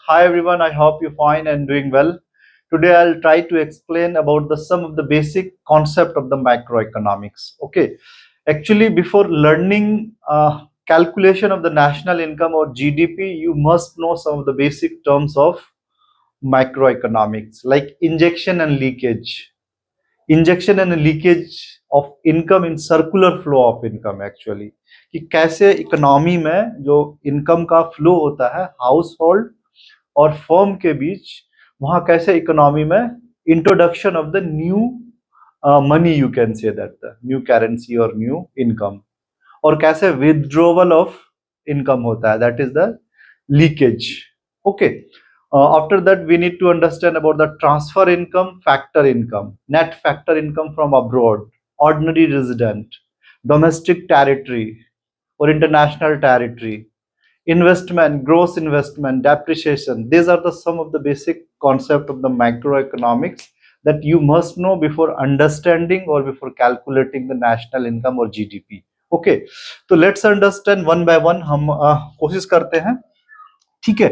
Hi everyone, I hope you're fine and doing well. Today I'll try to explain about the some of the basic concept of the macroeconomics. Okay, actually before learning calculation of the national income or GDP, you must know some of the basic terms of macroeconomics like injection and leakage. Injection and leakage of income in circular flow of income actually कि कैसे economy में जो income का flow होता है house hold और firm के बीच वहां कैसे इकोनॉमी में introduction of the new money you can say that the new currency और न्यू इनकम और कैसे विथड्रॉवल ऑफ इनकम होता है that is the leakage. Okay, after that we need to understand about the transfer income, factor income, net factor income from abroad, ordinary resident, domestic territory or international territory, investment, gross investment, depreciation. These are the some of the basic concept of the macroeconomics that you must know before understanding or before calculating the national income or GDP. Okay, तो let's understand one by one. हम कोशिश करते हैं. ठीक है,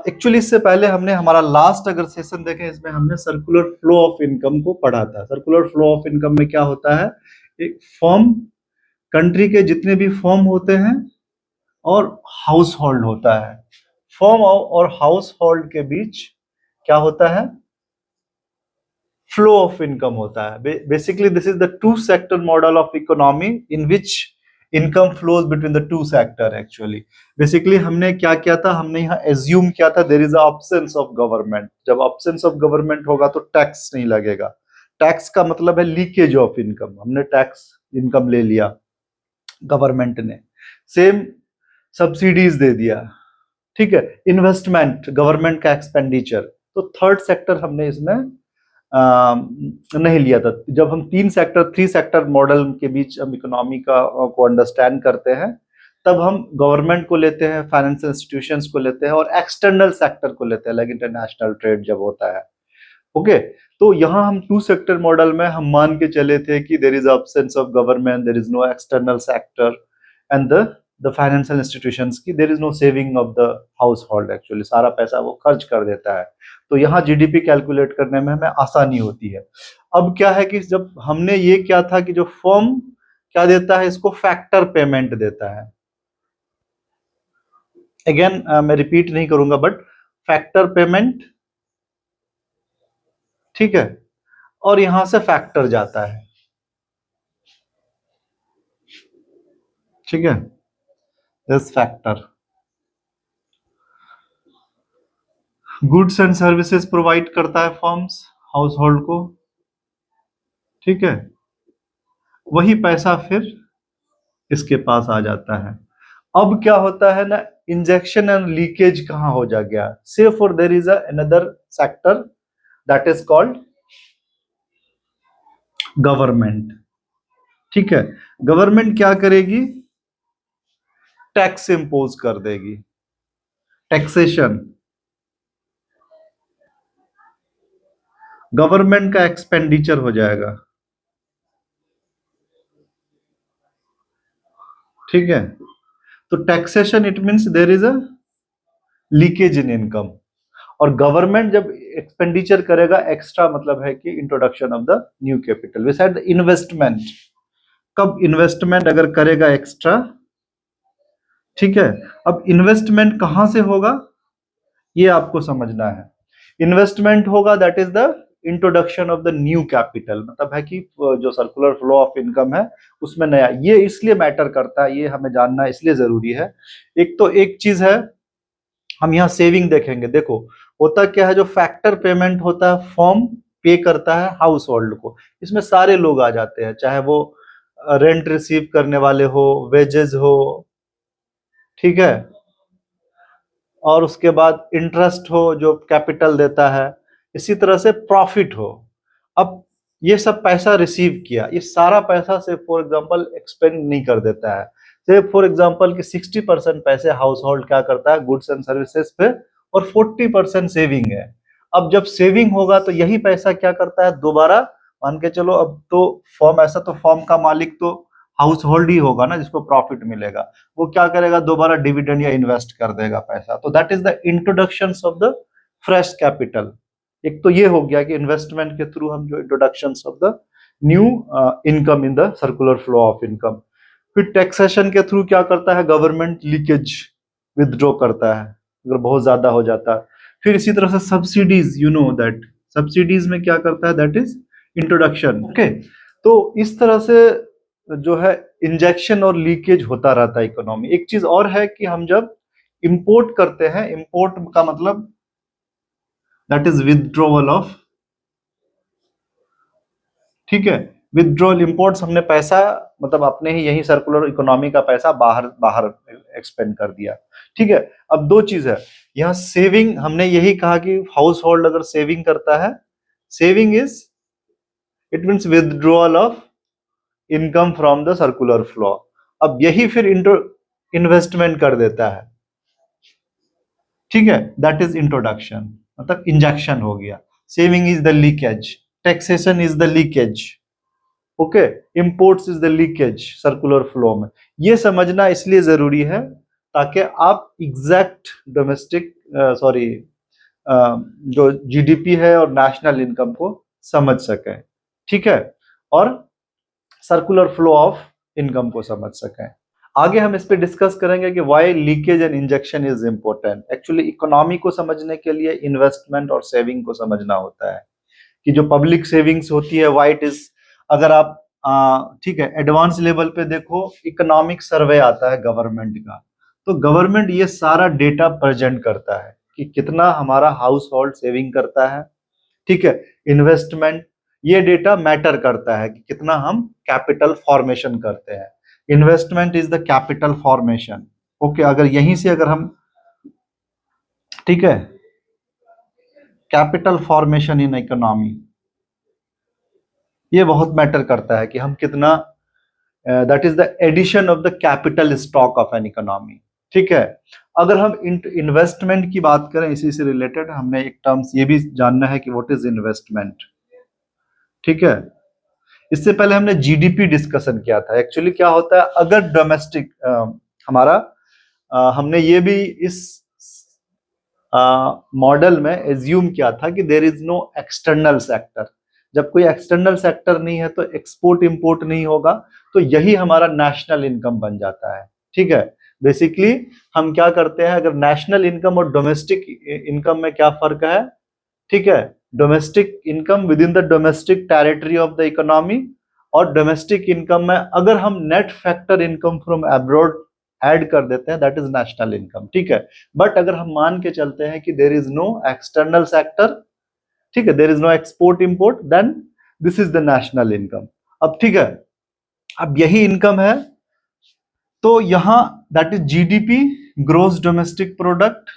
actually इससे पहले हमने हमारा लास्ट अगर सेशन देखें इसमें हमने सर्कुलर फ्लो ऑफ इनकम को पढ़ा था. सर्कुलर फ्लो ऑफ इनकम में क्या होता है, एक फर्म, कंट्री के जितने भी फर्म होते हैं और हाउस होल्ड होता है, फर्म और हाउस होल्ड के बीच क्या होता है, फ्लो ऑफ इनकम होता है. Basically this is the two sector model of economy in which income flows between the two sector. Actually basically हमने क्या किया था, हमने यहाँ एज्यूम किया था there is absence of government. जब अब्सेंस ऑफ गवर्नमेंट होगा तो टैक्स नहीं लगेगा. टैक्स का मतलब है लीकेज ऑफ इनकम. हमने टैक्स इनकम ले लिया गवर्नमेंट ने, सेम सब्सिडीज दे दिया. ठीक है, इन्वेस्टमेंट, गवर्नमेंट का एक्सपेंडिचर. तो थर्ड सेक्टर हमने इसमें नहीं लिया था. जब हम थ्री सेक्टर मॉडल के बीच हम इकोनॉमी का को अंडरस्टैंड करते हैं तब हम गवर्नमेंट को लेते हैं, फाइनेंशियल इंस्टीट्यूशंस को लेते हैं और एक्सटर्नल सेक्टर को लेते हैं लाइक इंटरनेशनल ट्रेड जब होता है. ओके, तो यहाँ हम टू सेक्टर मॉडल में हम मान के चले थे कि there is absence of government, there is no external sector and the financial institutions की there is no saving of the household. Actually सारा पैसा वो खर्च कर देता है. तो यहाँ जीडीपी कैलकुलेट करने में हमें आसानी होती है. अब क्या है कि जब हमने ये क्या था कि जो फर्म क्या देता है, इसको फैक्टर पेमेंट देता है. अगेन मैं रिपीट नहीं करूंगा बट फैक्टर पेमेंट, ठीक है, और यहां से फैक्टर जाता है. ठीक है, this factor goods and services provide करता है फर्म्स हाउस होल्ड को. ठीक है, वही पैसा फिर इसके पास आ जाता है. अब क्या होता है ना, इंजेक्शन एंड लीकेज कहां हो जा गया. से for their is another sector that is called government. ठीक है, गवर्नमेंट क्या करेगी, टैक्स इंपोज कर देगी, टैक्सेशन. गवर्नमेंट का एक्सपेंडिचर हो जाएगा. ठीक है, तो taxation it means there is a leakage in income. और गवर्नमेंट जब एक्सपेंडिचर करेगा एक्स्ट्रा, मतलब है कि introduction of the new capital. We said investment. कब इन्वेस्टमेंट अगर करेगा एक्स्ट्रा, ठीक है. अब इन्वेस्टमेंट कहां से होगा ये आपको समझना है. इन्वेस्टमेंट होगा that is the introduction of the new capital. मतलब है कि जो सर्कुलर फ्लो ऑफ इनकम है उसमें नया, ये इसलिए मैटर करता है, ये हमें जानना इसलिए जरूरी है. एक तो एक चीज है, हम यहाँ सेविंग देखेंगे. देखो होता क्या है, जो फैक्टर पेमेंट होता है फर्म पे करता है हाउस होल्ड को. इसमें सारे लोग आ जाते हैं, चाहे वो रेंट रिसीव करने वाले हो, वेजेस हो, ठीक है, और उसके बाद इंटरेस्ट हो जो कैपिटल देता है, इसी तरह से प्रॉफिट हो. अब ये सब पैसा रिसीव किया, ये सारा पैसा से फॉर एग्जांपल एक्सपेंड नहीं कर देता है. से फॉर एग्जांपल कि 60% पैसे हाउस होल्ड क्या करता है गुड्स एंड सर्विसेज पे और 40% सेविंग है. अब जब सेविंग होगा तो यही पैसा क्या करता है दोबारा, मान के चलो अब तो फर्म, ऐसा तो फर्म का मालिक तो हाउस होल्ड ही होगा ना जिसको प्रॉफिट मिलेगा, वो क्या करेगा, दोबारा डिविडेंड या इन्वेस्ट कर देगा पैसा। तो that is the introduction of the fresh capital. एक तो ये हो गया कि इन्वेस्टमेंट के थ्रू हम जो introduction of the new income in the circular flow of income. फिर टैक्सेशन के थ्रू क्या करता है, गवर्नमेंट लीकेज विदड्रॉ करता है अगर बहुत ज्यादा हो जाता है। फिर इसी तरह से subsidies, you know that subsidies में क्या करता है, दैट इज इंट्रोडक्शन। ओके, तो इस तरह से जो है इंजेक्शन और लीकेज होता रहता है इकोनॉमी। एक चीज और है कि हम जब इंपोर्ट करते हैं, इंपोर्ट का मतलब दैट इज विथड्रॉवल ऑफ, ठीक है, विथड्रॉल इंपोर्ट्स, हमने पैसा मतलब अपने ही यही सर्कुलर इकोनॉमी का पैसा बाहर बाहर एक्सपेंड कर दिया। ठीक है, अब दो चीज है यहाँ, सेविंग, हमने यही कहा कि हाउस होल्ड अगर सेविंग करता है, saving is it means withdrawal of income from the circular flow. अब यही फिर इन्वेस्टमेंट कर देता है, ठीक है, दैट इज इंट्रोडक्शन, मतलब इंजेक्शन हो गया। Saving is the leakage, taxation is the leakage, okay, imports is the leakage circular flow में। ये समझना इसलिए जरूरी है ताकि आप एग्जैक्ट डोमेस्टिक सॉरी जो जीडीपी है और नेशनल इनकम को समझ सकें, ठीक है, और सर्कुलर फ्लो ऑफ इनकम को समझ सकें। आगे हम इस पे डिस्कस करेंगे कि why leakage and injection is important. Actually economy को समझने के लिए इन्वेस्टमेंट और सेविंग को समझना होता है कि जो पब्लिक सेविंग्स होती है, व्हाई इट इज, अगर आप ठीक है एडवांस लेवल पे देखो, इकोनॉमिक सर्वे आता है गवर्नमेंट का, तो गवर्नमेंट ये सारा डेटा प्रेजेंट करता है कि कितना हमारा हाउस होल्ड सेविंग करता है, ठीक है, इन्वेस्टमेंट, ये डेटा मैटर करता है कि कितना हम कैपिटल फॉर्मेशन करते हैं। Investment is the capital formation, okay, अगर यहीं से अगर हम, ठीक है, कैपिटल फॉर्मेशन इन इकोनॉमी, ये बहुत मैटर करता है कि हम कितना, that is the addition of the capital stock of an economy, ठीक है। अगर हम इन्वेस्टमेंट की बात करें, इसी से रिलेटेड हमने एक टर्म्स ये भी जानना है कि व्हाट इज इन्वेस्टमेंट, ठीक है। इससे पहले हमने जीडीपी डिस्कशन किया था। एक्चुअली क्या होता है, अगर डोमेस्टिक हमारा हमने ये भी इस मॉडल में एज्यूम किया था कि there is no external sector. जब कोई एक्सटर्नल सेक्टर नहीं है तो एक्सपोर्ट इंपोर्ट नहीं होगा, तो यही हमारा नेशनल इनकम बन जाता है, ठीक है। बेसिकली हम क्या करते हैं, अगर नेशनल इनकम और डोमेस्टिक इनकम में क्या फर्क है, ठीक है, domestic income with in the domestic territory of the economy, और डोमेस्टिक इनकम में अगर हम net factor income from abroad add कर देते हैं, दैट इज नेशनल इनकम, ठीक है। बट अगर हम मान के चलते हैं कि there is no external sector, ठीक है, there is no export import, then this is the national income. अब ठीक है, अब यही इनकम है, तो यहां that is GDP, gross domestic product,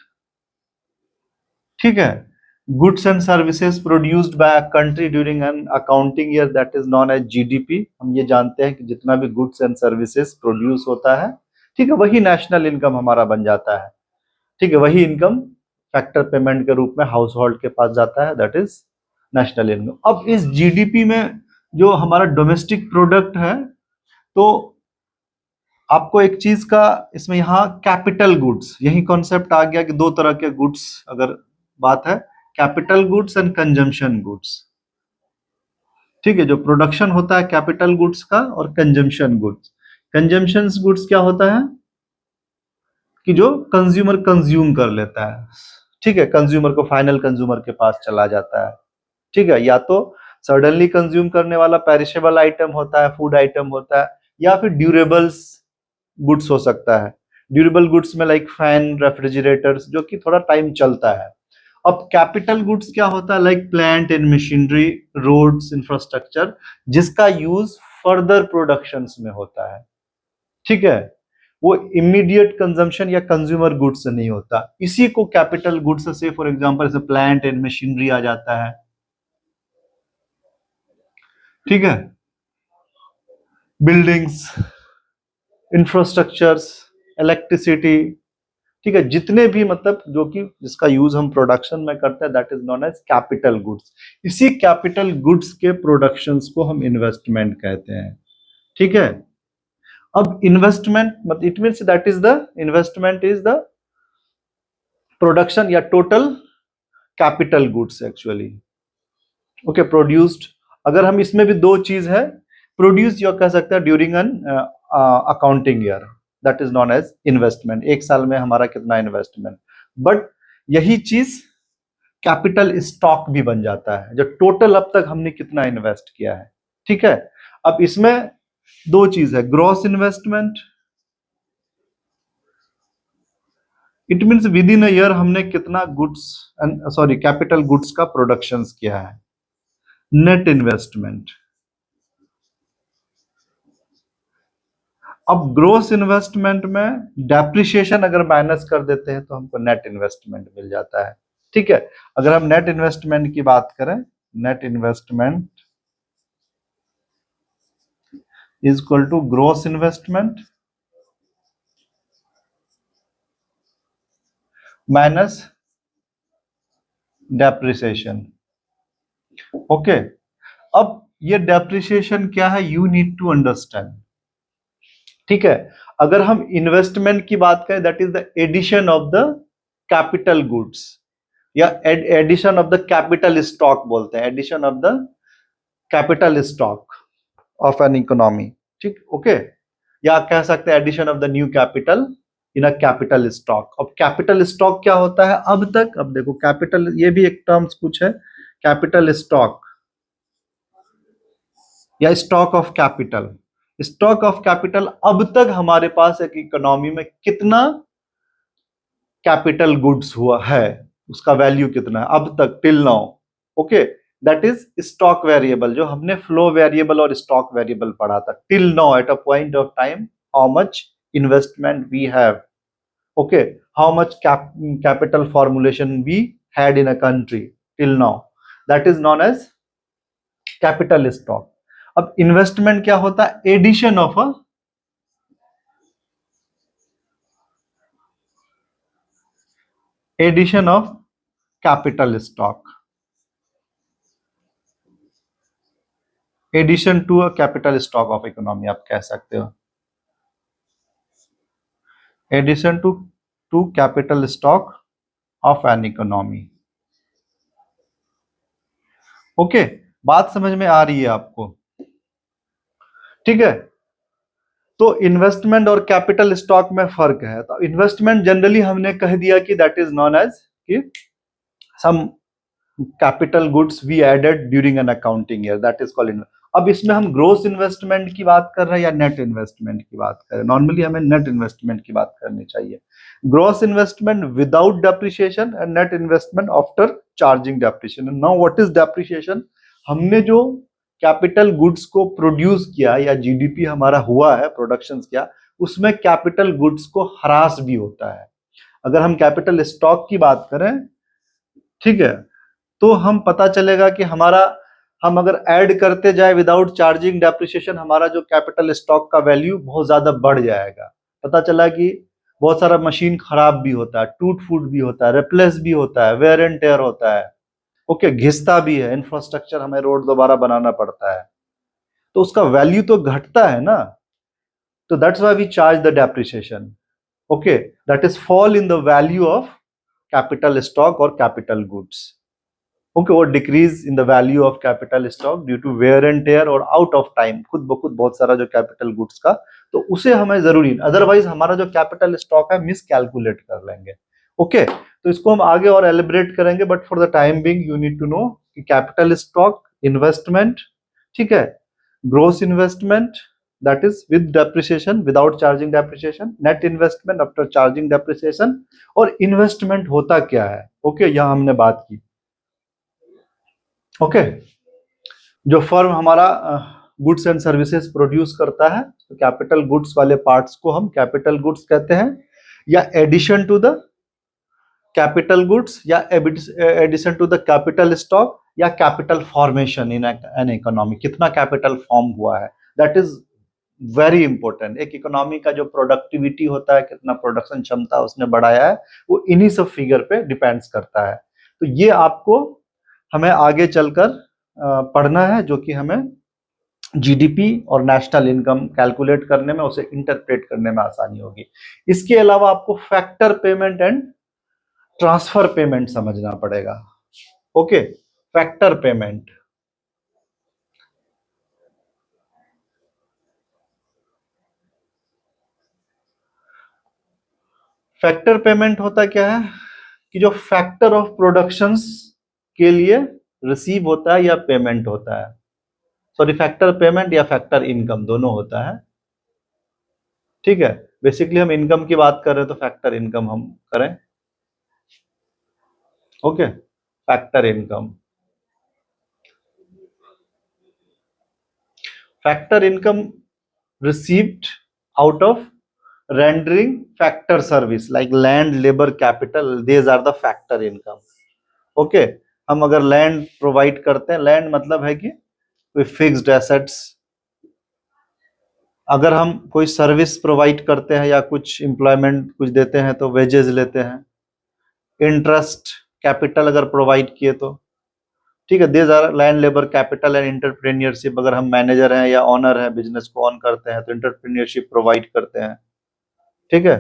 ठीक है, goods and services produced by a country during an accounting year, that is known as GDP. हम ये जानते हैं कि जितना भी गुड्स एंड सर्विसेज प्रोड्यूस होता है, ठीक है, वही नेशनल इनकम हमारा बन जाता है, ठीक है, वही इनकम फैक्टर पेमेंट के रूप में हाउस होल्ड के पास जाता है, दैट इज नेशनल इनकम। अब इस जीडीपी में जो हमारा डोमेस्टिक प्रोडक्ट है, तो आपको एक चीज का इसमें यहाँ कैपिटल गुड्स, यही कॉन्सेप्ट आ गया कि दो तरह के गुड्स अगर बात है, capital goods and consumption goods, ठीक है, जो प्रोडक्शन होता है कैपिटल गुड्स का और कंजम्पशन गुड्स। कंजम्पशन गुड्स क्या होता है कि जो कंज्यूमर कंज्यूम कर लेता है, ठीक है, कंज्यूमर को फाइनल कंज्यूमर के पास चला जाता है, ठीक है, या तो सडनली कंज्यूम करने वाला पेरिशेबल आइटम होता है, फूड आइटम होता है, या फिर ड्यूरेबल्स गुड्स हो सकता है। ड्यूरेबल गुड्स में लाइक फैन, रेफ्रिजरेटर्स, जो कि थोड़ा टाइम चलता है। अब कैपिटल गुड्स क्या होता है, like plant and machinery, roads, infrastructure, जिसका यूज फर्दर प्रोडक्शंस में होता है, ठीक है, वो इमीडिएट कंजम्पशन या कंज्यूमर गुड्स से नहीं होता, इसी को कैपिटल गुड्स से, फॉर एग्जांपल जैसे प्लांट एंड मशीनरी आ जाता है, ठीक है, बिल्डिंग्स, इंफ्रास्ट्रक्चर्स, इलेक्ट्रिसिटी, ठीक है, जितने भी मतलब जो कि जिसका यूज हम प्रोडक्शन में करते हैं, that is known as capital goods. इसी कैपिटल गुड्स के प्रोडक्शंस को हम इन्वेस्टमेंट कहते हैं, ठीक है। अब इन्वेस्टमेंट मतलब it means that is the investment is the production या total capital goods actually, okay, produced. अगर हम इसमें भी दो चीज है, प्रोड्यूस या कह सकते हैं during an accounting year, that is known as investment. एक साल में हमारा कितना इन्वेस्टमेंट, बट यही चीज कैपिटल स्टॉक भी बन जाता है, जो टोटल अब तक हमने कितना इन्वेस्ट किया है। ठीक है, अब इसमें दो चीज है, gross investment, it means with in a year हमने कितना गुड्स सॉरी कैपिटल गुड्स का प्रोडक्शन किया है। नेट इन्वेस्टमेंट, अब ग्रोस इन्वेस्टमेंट में डेप्रिसिएशन अगर माइनस कर देते हैं तो हमको नेट इन्वेस्टमेंट मिल जाता है। ठीक है, अगर हम नेट इन्वेस्टमेंट की बात करें, net investment is equal to gross investment minus depreciation. Okay, अब ये डेप्रिसिएशन क्या है, यू नीड टू अंडरस्टैंड। ठीक है, अगर हम इन्वेस्टमेंट की बात करें, that is the addition of the capital goods या addition of the capital stock बोलते हैं, addition of the capital stock of an economy. ठीक, ओके, या कह सकते हैं addition of the new capital in a capital stock. अब capital stock क्या होता है अब तक, अब देखो कैपिटल, ये भी एक टर्म्स कुछ है, कैपिटल स्टॉक या stock of capital. Stock of capital, अब तक हमारे पास एक इकोनॉमी में कितना कैपिटल गुड्स हुआ है, उसका वैल्यू कितना है अब तक till now. Okay, that is stock variable, जो हमने फ्लो वेरिएबल और स्टॉक वेरिएबल पढ़ा था। Till now at a point of time how much investment we have, okay, how much capital formulation we had in a country till now, that is known as capital stock. अब investment क्या होता है, addition of a addition of capital stock, addition to a capital stock of economy आप कह सकते हो, addition to capital stock of an economy. Okay, बात समझ में आ रही है आपको? ठीक है, तो इन्वेस्टमेंट और कैपिटल स्टॉक में फर्क है। तो इन्वेस्टमेंट जनरली हमने कह दिया कि दैट इज नॉन एज कि some capital goods we added during an accounting year, that is called. अब इसमें हम ग्रोस इन्वेस्टमेंट की बात कर रहे हैं या नेट इन्वेस्टमेंट की बात कर रहे हैं? नॉर्मली हमें नेट इन्वेस्टमेंट की बात करनी चाहिए। Gross investment without depreciation and net investment after charging depreciation. Now what is depreciation? हमने जो कैपिटल गुड्स को प्रोड्यूस किया या जीडीपी हमारा हुआ है, प्रोडक्शन किया, उसमें कैपिटल गुड्स को ह्रास भी होता है। अगर हम कैपिटल स्टॉक की बात करें, ठीक है, तो हम पता चलेगा कि हमारा, हम अगर ऐड करते जाए विदाउट चार्जिंग डेप्रिसिएशन, हमारा जो कैपिटल स्टॉक का वैल्यू बहुत ज्यादा बढ़ जाएगा। पता चला कि बहुत सारा मशीन खराब भी होता है, टूट फूट भी होता है, रिप्लेस भी होता है, वेयर एंड टेयर होता है, ओके, घिसता भी है, इंफ्रास्ट्रक्चर हमें रोड दोबारा बनाना पड़ता है, तो उसका वैल्यू तो घटता है ना। तो that's why we charge the depreciation, okay, that is fall in the value of capital stock और कैपिटल गुड्स, ओके, और decrease in the value of capital stock due to wear and tear और out of time, खुद ब खुद बहुत सारा जो capital goods का, तो उसे हमें जरूरी, अदरवाइज हमारा जो कैपिटल स्टॉक है मिस कैलकुलेट कर लेंगे। ओके, तो इसको हम आगे और एलिब्रेट करेंगे, but for the time being you need to know कि कैपिटल स्टॉक, इन्वेस्टमेंट, ठीक है, gross investment that is with depreciation, without charging depreciation, net investment after charging depreciation, और इन्वेस्टमेंट होता क्या है, ओके, यहां हमने बात की। ओके, जो फर्म हमारा गुड्स एंड सर्विसेज प्रोड्यूस करता है, तो कैपिटल गुड्स वाले पार्ट्स को हम कैपिटल गुड्स कहते हैं, या addition to the capital goods, या addition to the capital stock, या capital formation in an economy, कितना कैपिटल फॉर्म हुआ है, दैट इज वेरी इंपॉर्टेंट। एक इकोनॉमी का जो प्रोडक्टिविटी होता है, कितना प्रोडक्शन क्षमता उसने बढ़ाया है, वो इन्हीं सब फिगर पे डिपेंड्स करता है। तो ये आपको हमें आगे चलकर पढ़ना है, जो कि हमें जीडीपी और नेशनल इनकम कैलकुलेट करने में, उसे इंटरप्रेट करने में आसानी होगी। इसके अलावा आपको factor payment and transfer payment समझना पड़ेगा। Okay, factor payment, factor payment होता क्या है कि जो फैक्टर ऑफ प्रोडक्शंस के लिए रिसीव होता है या पेमेंट होता है, सॉरी फैक्टर पेमेंट या फैक्टर इनकम दोनों होता है। ठीक है, बेसिकली हम इनकम की बात कर रहे हैं तो फैक्टर इनकम हम करें। Okay, factor income, factor income received out of rendering factor service like land, labor, capital, these are the factor income। Okay, हम अगर लैंड प्रोवाइड करते हैं, लैंड मतलब है कि कोई फिक्स्ड एसेट्स, अगर हम कोई सर्विस प्रोवाइड करते हैं या कुछ एम्प्लॉयमेंट कुछ देते हैं तो वेजेस लेते हैं, इंटरेस्ट कैपिटल अगर प्रोवाइड किए तो, ठीक है, these are land, labour, capital and entrepreneurship. अगर हम मैनेजर हैं या ऑनर हैं, बिजनेस को ऑन करते हैं तो एंटरप्रेन्योरशिप प्रोवाइड करते हैं। ठीक है,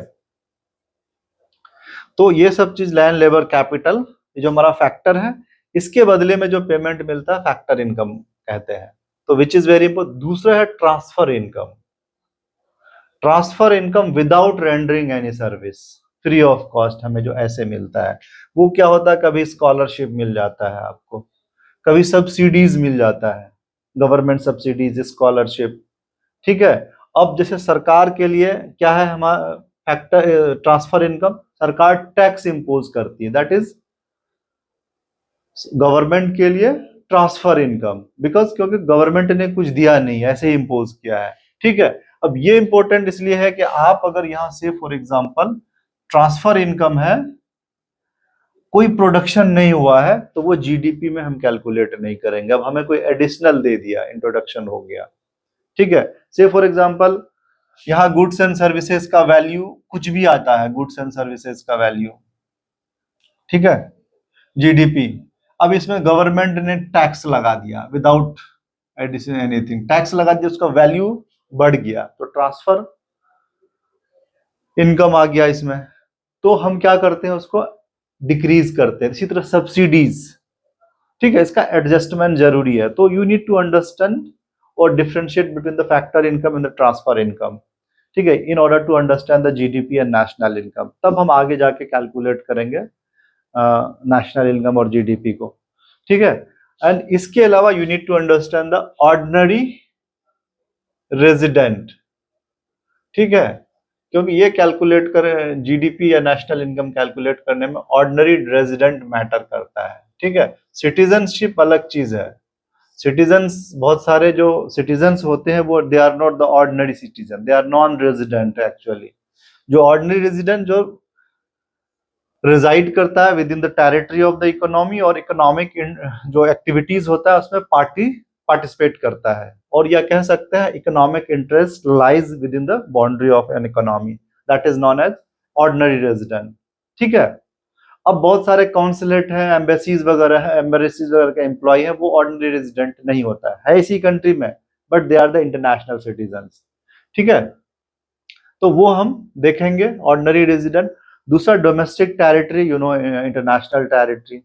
तो ये सब चीज लैंड, लेबर, कैपिटल, जो हमारा फैक्टर है, इसके बदले में जो पेमेंट मिलता है फैक्टर इनकम कहते हैं। तो विच इज वेरी इंपॉर्टेंट। दूसरा है transfer income, transfer income without rendering any service, free of cost हमें जो ऐसे मिलता है। वो क्या होता है, कभी स्कॉलरशिप मिल जाता है आपको, कभी सब्सिडीज मिल जाता है, गवर्नमेंट सब्सिडीज, स्कॉलरशिप। ठीक है, अब जैसे सरकार के लिए क्या है हमारा फैक्टर ट्रांसफर इनकम, सरकार टैक्स इंपोज करती है, दैट इज गवर्नमेंट के लिए ट्रांसफर इनकम, बिकॉज क्योंकि गवर्नमेंट ने कुछ दिया नहीं, ऐसे ही इंपोज किया है। ठीक है, अब ये इंपॉर्टेंट इसलिए है कि आप अगर यहां से फॉर एग्जांपल ट्रांसफर इनकम है, कोई प्रोडक्शन नहीं हुआ है, तो वो जीडीपी में हम कैलकुलेट नहीं करेंगे। अब हमें कोई एडिशनल दे दिया, इंट्रोडक्शन हो गया। ठीक है, से फॉर एग्जांपल यहाँ गुड्स एंड सर्विसेज का वैल्यू कुछ भी आता है, गुड्स एंड सर्विसेज का वैल्यू, ठीक है, जीडीपी। अब इसमें गवर्नमेंट ने टैक्स लगा दिया विदाउट एडिशन एनीथिंग, टैक्स लगा दिया, उसका वैल्यू बढ़ गया, तो ट्रांसफर इनकम आ गया इसमें। तो हम क्या करते हैं, उसको डिक्रीज करते हैं। इसी तरह सब्सिडीज, ठीक है, इसका एडजस्टमेंट जरूरी है। तो यू नीड टू अंडरस्टैंड और differentiate between the factor income and the transfer income. ठीक है, in order to understand the GDP and national income, तब हम आगे जाके कैलकुलेट करेंगे नेशनल इनकम और जीडीपी को। ठीक है, एंड इसके अलावा you need to understand the ordinary resident. ठीक है, क्योंकि ये कैलकुलेट करें जीडीपी या नेशनल इनकम कैलकुलेट करने में ऑर्डिनरी रेजिडेंट मैटर करता है। ठीक है, सिटीजनशिप अलग चीज है। सिटीजन्स, बहुत सारे जो सिटीजन्स होते हैं वो they are not the ordinary citizen, they are non resident actually. जो ऑर्डिनरी रेजिडेंट जो रिजाइड करता है within the territory of the economy और इकोनॉमिक जो एक्टिविटीज होता है उसमें पार्टिसिपेट करता है, और या कह सकते हैं economic interest lies within the boundary of an economy, that is known as ordinary resident. ठीक है, अब बहुत सारे काउंसिलेट हैं, एम्बेसीज वगैरह है, एम्बेसीज वगैरह का एम्प्लॉय है, वो ऑर्डिनरी रेजिडेंट नहीं होता है इसी कंट्री में, but they are the international citizens. ठीक है, तो वो हम देखेंगे ऑर्डिनरी रेजिडेंट। दूसरा domestic territory, you know, international territory.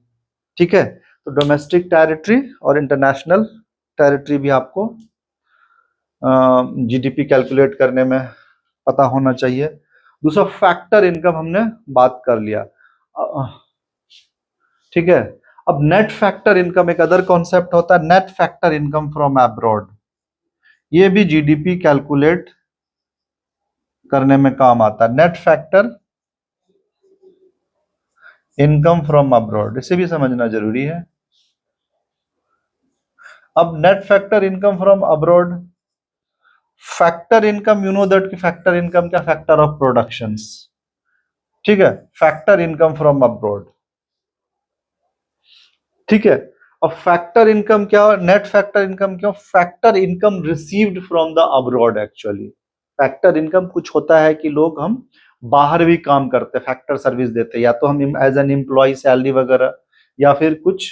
ठीक है, तो डोमेस्टिक टेरिटरी और इंटरनेशनल टेरिटरी भी आपको जीडीपी कैलकुलेट करने में पता होना चाहिए। दूसरा फैक्टर इनकम हमने बात कर लिया। ठीक है, अब नेट फैक्टर इनकम एक अदर कॉन्सेप्ट होता है, net factor income from abroad. ये भी जीडीपी कैलकुलेट करने में काम आता है, net factor income from abroad, इसे भी समझना जरूरी है। अब net factor income from abroad, factor income, you know that कि फैक्टर इनकम क्या, फैक्टर ऑफ प्रोडक्शंस। ठीक है, फैक्टर इनकम फ्रॉम अब्रॉड। ठीक है, अब फैक्टर इनकम क्या, नेट फैक्टर इनकम क्यों, factor income received from the abroad. Actually factor income कुछ होता है कि लोग हम बाहर भी काम करते, फैक्टर सर्विस देते, या तो हम एज एन एम्प्लॉय सैलरी वगैरह, या फिर कुछ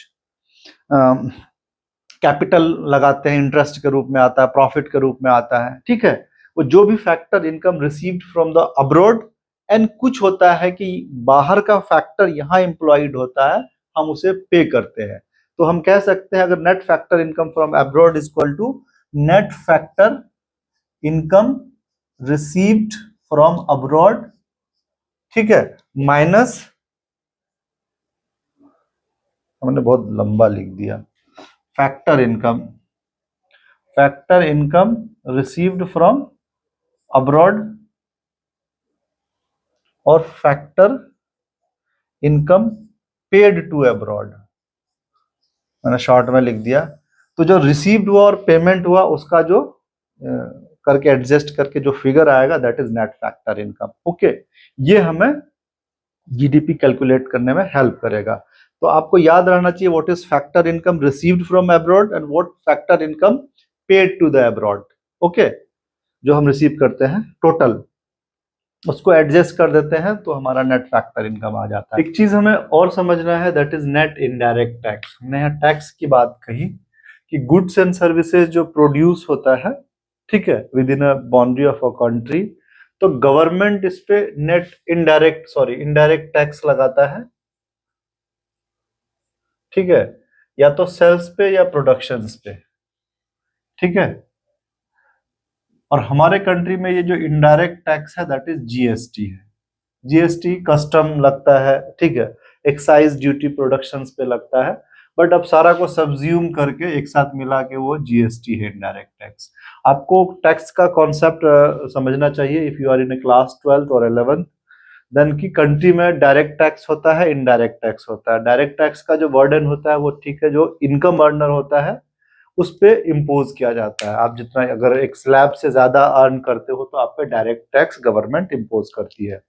कैपिटल लगाते हैं, इंटरेस्ट के रूप में आता है, प्रॉफिट के रूप में आता है, ठीक है। वो जो भी factor income received from the abroad, and कुछ होता है कि बाहर का फैक्टर यहाँ एम्प्लॉयड होता है, हम उसे पे करते हैं। तो हम कह सकते हैं अगर net factor income from abroad is equal to net factor income received from abroad, ठीक है, माइनस, हमने बहुत लंबा लिख दिया, factor income received from abroad और factor income paid to abroad, मैंने शॉर्ट में लिख दिया। तो जो रिसीव्ड हुआ और पेमेंट हुआ उसका जो करके एडजस्ट करके जो फिगर आएगा that is net factor income. Okay, ये हमें जीडीपी कैलकुलेट करने में हेल्प करेगा। तो आपको याद रहना चाहिए what is factor income received from abroad and what factor income paid to the abroad. Okay, जो हम रिसीव करते हैं टोटल उसको एडजस्ट कर देते हैं तो हमारा नेट फैक्टर इनकम आ जाता है। एक चीज हमें और समझना है that is net indirect tax. हमने यहाँ टैक्स की बात कही कि गुड्स एंड सर्विसेज जो प्रोड्यूस होता है, ठीक है, with in a boundary of a country, तो गवर्नमेंट इस पे नेट इनडायरेक्ट टैक्स लगाता है, ठीक है, या तो सेल्स पे या प्रोडक्शंस पे, ठीक है। और हमारे कंट्री में ये जो इनडायरेक्ट टैक्स है दैट इज जीएसटी है। जीएसटी कस्टम लगता है, ठीक है, एक्साइज ड्यूटी प्रोडक्शंस पे लगता है, बट अब सारा को सब्ज्यूम करके एक साथ मिला के वो जीएसटी है, इनडायरेक्ट टैक्स। आपको टैक्स का कॉन्सेप्ट समझना चाहिए if you are in a class 12th और 11th, देन की कंट्री में डायरेक्ट टैक्स होता है, इनडायरेक्ट टैक्स होता है। डायरेक्ट टैक्स का जो बर्डन होता है वो, ठीक है, जो इनकम अर्नर होता है उस पे इम्पोज किया जाता है। आप जितना अगर एक स्लैब से ज्यादा अर्न करते हो तो आप पे डायरेक्ट टैक्स गवर्नमेंट इम्पोज करती है।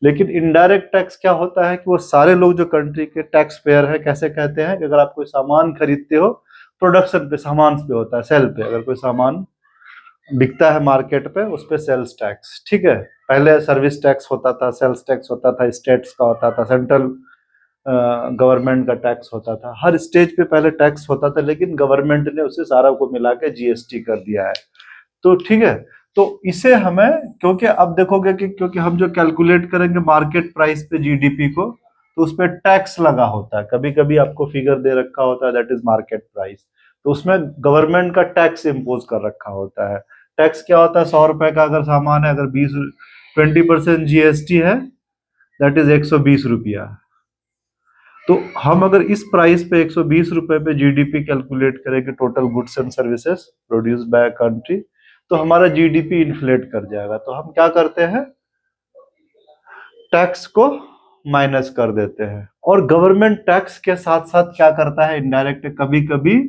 लेकिन इनडायरेक्ट टैक्स क्या होता है कि वो सारे लोग जो कंट्री के टैक्स पेयर है, कैसे कहते हैं कि अगर आप कोई सामान खरीदते हो, प्रोडक्शन पे, सामान पे होता है, सेल पे, अगर कोई सामान बिकता है मार्केट पे उस पे सेल्स टैक्स, ठीक है। पहले सर्विस टैक्स होता था, सेल्स टैक्स होता था, स्टेट्स का होता था, सेंट्रल गवर्नमेंट का टैक्स होता था, हर स्टेज पे पहले टैक्स होता था, लेकिन गवर्नमेंट ने उसे सारा को मिला के जीएसटी कर दिया है। तो ठीक है, तो इसे हमें, क्योंकि अब देखोगे कि क्योंकि हम जो कैलकुलेट करेंगे मार्केट प्राइस पे जीडीपी को, तो उस पर टैक्स लगा होता है। कभी कभी आपको फिगर दे रखा होता है दैट इज मार्केट प्राइस, तो उसमें गवर्नमेंट का टैक्स इम्पोज कर रखा होता है। टैक्स क्या होता है, 100 रुपए का अगर सामान है, अगर 20% जीएसटी है दैट इज 120 रुपया। तो हम अगर इस प्राइस पे 120 रुपए पे जीडीपी कैलकुलेट करेंगे, total goods and services produce by country, तो हमारा जीडीपी इन्फ्लेट कर जाएगा। तो हम क्या करते हैं, टैक्स को माइनस कर देते हैं। और गवर्नमेंट टैक्स के साथ साथ क्या करता है इनडायरेक्ट, कभी कभी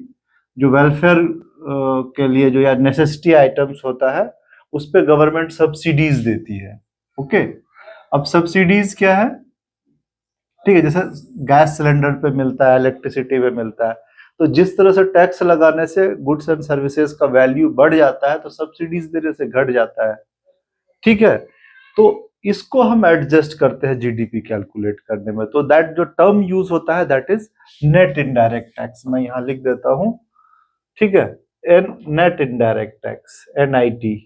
जो वेलफेयर के लिए जो या नेसेसिटी आइटम्स होता है उस पे गवर्नमेंट सब्सिडीज देती है। ओके, अब सब्सिडीज क्या है, ठीक है, जैसे गैस सिलेंडर पे मिलता है, इलेक्ट्रिसिटी पे मिलता है, तो जिस तरह से टैक्स लगाने से गुड्स एंड सर्विसेज का वैल्यू बढ़ जाता है तो सब्सिडीज देने से घट जाता है, ठीक है। तो इसको हम एडजस्ट करते हैं जीडीपी कैलकुलेट करने में। तो दैट जो टर्म यूज होता है that is net indirect tax. मैं यहां लिख देता हूं, ठीक है, an net indirect tax, NIT,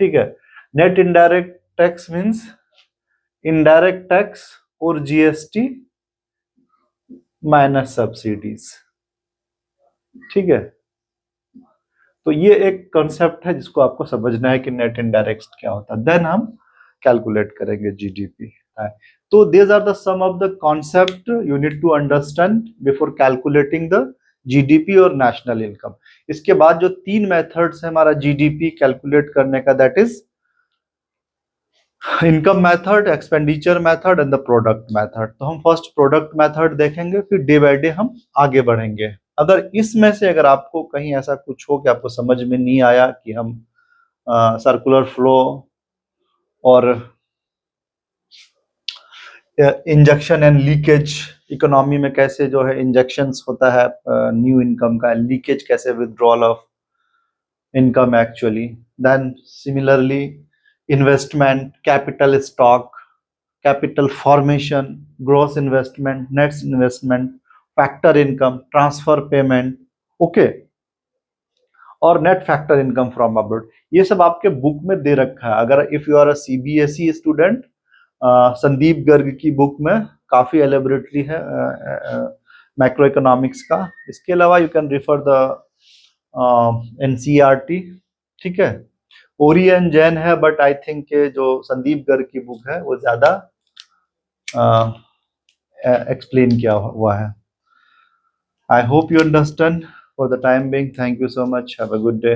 ठीक है। Net indirect tax means indirect tax और जीएसटी माइनस सब्सिडीज, ठीक है। तो ये एक कॉन्सेप्ट है जिसको आपको समझना है कि नेट इनडायरेक्ट क्या होता है, देन हम कैलकुलेट करेंगे जीडीपी। तो these are the sum of the concept you need to understand before calculating the GDP और नेशनल इनकम। इसके बाद जो 3 मेथड्स है हमारा जीडीपी कैलकुलेट करने का, that is income method, expenditure method and the product method. तो हम फर्स्ट प्रोडक्ट मेथड देखेंगे, फिर डे बाय डे हम आगे बढ़ेंगे। अगर इसमें से अगर आपको कहीं ऐसा कुछ हो कि आपको समझ में नहीं आया कि हम सर्कुलर फ्लो और इंजेक्शन एंड लीकेज, इकोनॉमी में कैसे जो है इंजेक्शंस होता है न्यू इनकम का, लीकेज कैसे withdrawal of income actually, then similarly investment, capital stock, capital formation, gross investment, net investment, factor income, transfer payment, okay. और net factor income from abroad, ये सब आपके बुक में दे रखा है। अगर if you are a CBSE student, Sandeep Garg की बुक में काफी एलेबोरेटली है मैक्रो इकोनॉमिक्स का। इसके अलावा you can refer the NCERT, ठीक है। ओरियन जैन है, बट आई थिंक जो संदीप गर्ग की बुक है वो ज्यादा एक्सप्लेन किया हुआ है। I hope you understand. For the time Bing, thank you so much, have a good day.